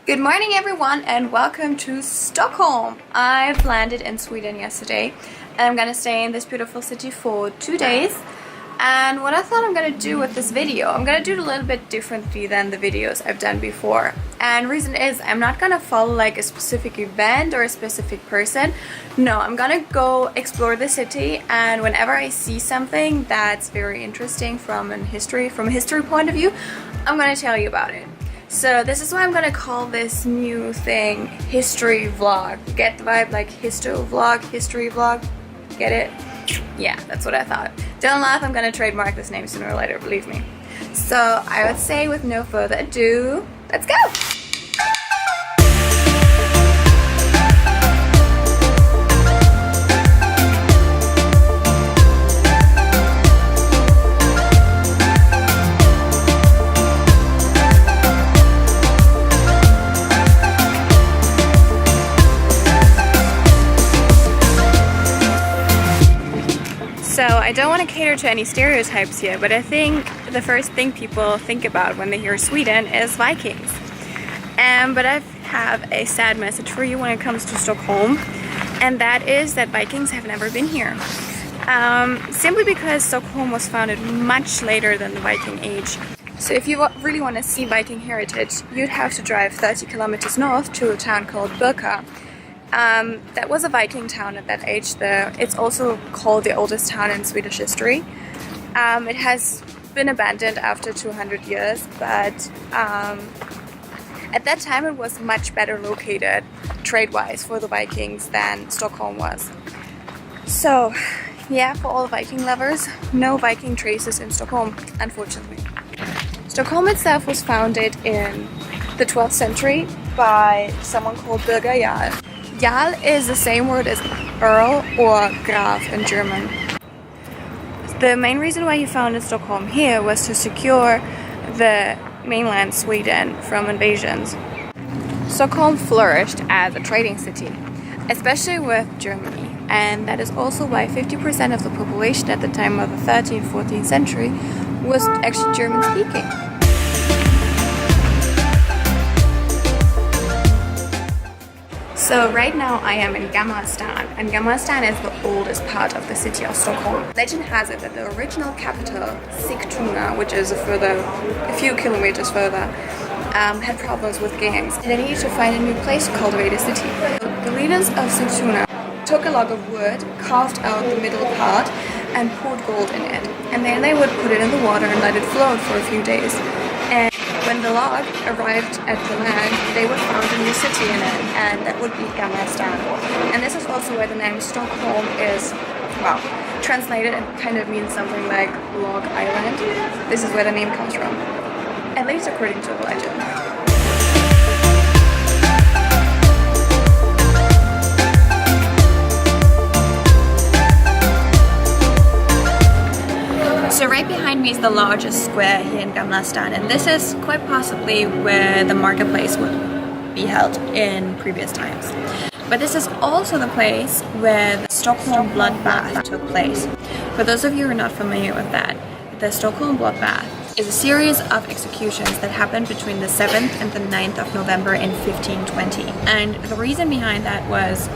Good morning everyone and welcome to Stockholm. I've landed in Sweden yesterday and I'm gonna stay in this beautiful city for 2 days. And what I thought I'm gonna do with this video, I'm gonna do it a little bit differently than the videos I've done before. And reason is I'm not gonna follow like a specific event or a specific person. No, I'm gonna go explore the city, and whenever I see something that's very interesting from a history point of view, I'm gonna tell you about it. So this is why I'm gonna call this new thing history vlog. Get the vibe? Like history vlog, get it? Yeah, that's what I thought. Don't laugh, I'm gonna trademark this name sooner or later, believe me. So I would say with no further ado, let's go! So I don't want to cater to any stereotypes here, but I think the first thing people think about when they hear Sweden is Vikings. But I have a sad message for you when it comes to Stockholm, and that is that Vikings have never been here. Simply because Stockholm was founded much later than the Viking age. So if you really want to see Viking heritage, you'd have to drive 30 kilometers north to a town called Birka. That was a Viking town at that age. It's also called the oldest town in Swedish history. It has been abandoned after 200 years, but at that time it was much better located trade-wise for the Vikings than Stockholm was. So yeah, for all Viking lovers, no Viking traces in Stockholm, unfortunately. Stockholm itself was founded in the 12th century by someone called Birger Jarl. Jarl is the same word as Earl or Graf in German. The main reason why he founded Stockholm here was to secure the mainland Sweden from invasions. Stockholm flourished as a trading city, especially with Germany, and that is also why 50% of the population at the time of the 13th, 14th century was actually German speaking. So right now I am in Gamla Stan, and Gamla Stan is the oldest part of the city of Stockholm. Legend has it that the original capital, Sigtuna, which is a few kilometers further, had problems with gangs. And they needed to find a new place to cultivate a city. The leaders of Sigtuna took a log of wood, carved out the middle part, and poured gold in it. And then they would put it in the water and let it float for a few days. And when the log arrived at the land, they would found a new city in it, and that would be Gamla Stan. And this is also where the name Stockholm is, well, translated and kind of means something like Log Island. This is where the name comes from, at least according to the legend. So right behind me is the largest square here in Gamla Stan, and this is quite possibly where the marketplace would be held in previous times. But this is also the place where the Stockholm Bloodbath took place. For those of you who are not familiar with that, the Stockholm Bloodbath is a series of executions that happened between the 7th and the 9th of November in 1520. And the reason behind that was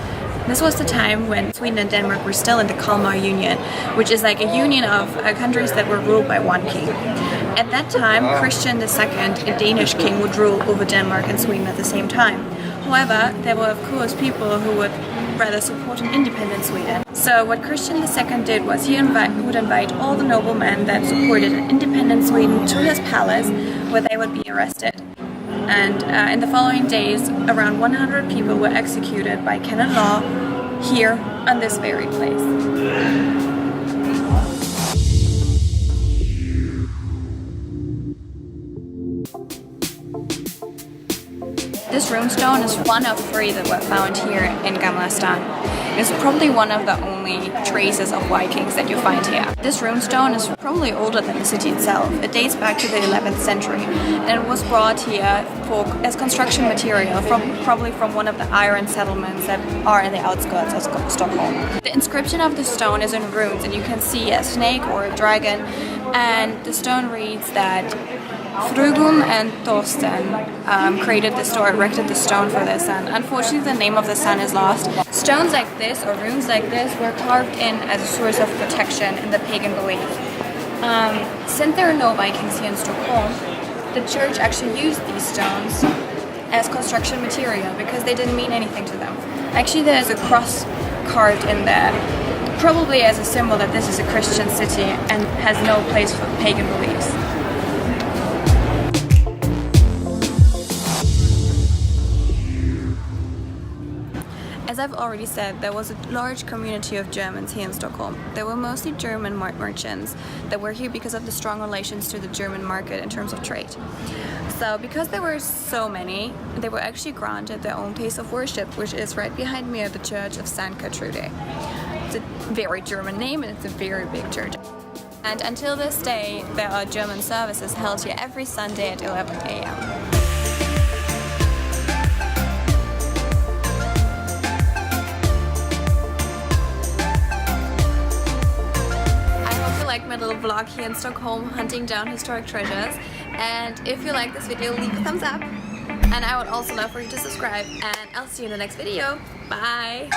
this was the time when Sweden and Denmark were still in the Kalmar Union, which is like a union of countries that were ruled by one king. At that time, Christian II, a Danish king, would rule over Denmark and Sweden at the same time. However, there were of course people who would rather support an independent Sweden. So what Christian II did was he would invite all the noblemen that supported an independent Sweden to his palace, where they would be arrested. And in the following days, around 100 people were executed by canon law here on this very place. This runestone is one of 3 that were found here in Gamla Stan. It's probably one of the only traces of Vikings that you find here. This runestone is probably older than the city itself. It dates back to the 11th century, and it was brought here as construction material probably from one of the iron settlements that are in the outskirts of Stockholm. The inscription of the stone is in runes, and you can see a snake or a dragon, and the stone reads that Frugum and Torsten created the store, erected the stone for this, and unfortunately the name of the sun is lost. Stones like this, or runes like this, were carved in as a source of protection in the pagan belief. Since there are no Vikings here in Stockholm, the church actually used these stones as construction material because they didn't mean anything to them. Actually, there's a cross carved in there, probably as a symbol that this is a Christian city and has no place for pagan beliefs. As I've already said, there was a large community of Germans here in Stockholm. They were mostly German merchants that were here because of the strong relations to the German market in terms of trade. So because there were so many, they were actually granted their own place of worship, which is right behind me at the Church of St. Gertrude. It's a very German name and it's a very big church. And until this day, there are German services held here every Sunday at 11 a.m. My little vlog here in Stockholm hunting down historic treasures, and if you like this video, leave a thumbs up, and I would also love for you to subscribe, and I'll see you in the next video. Bye!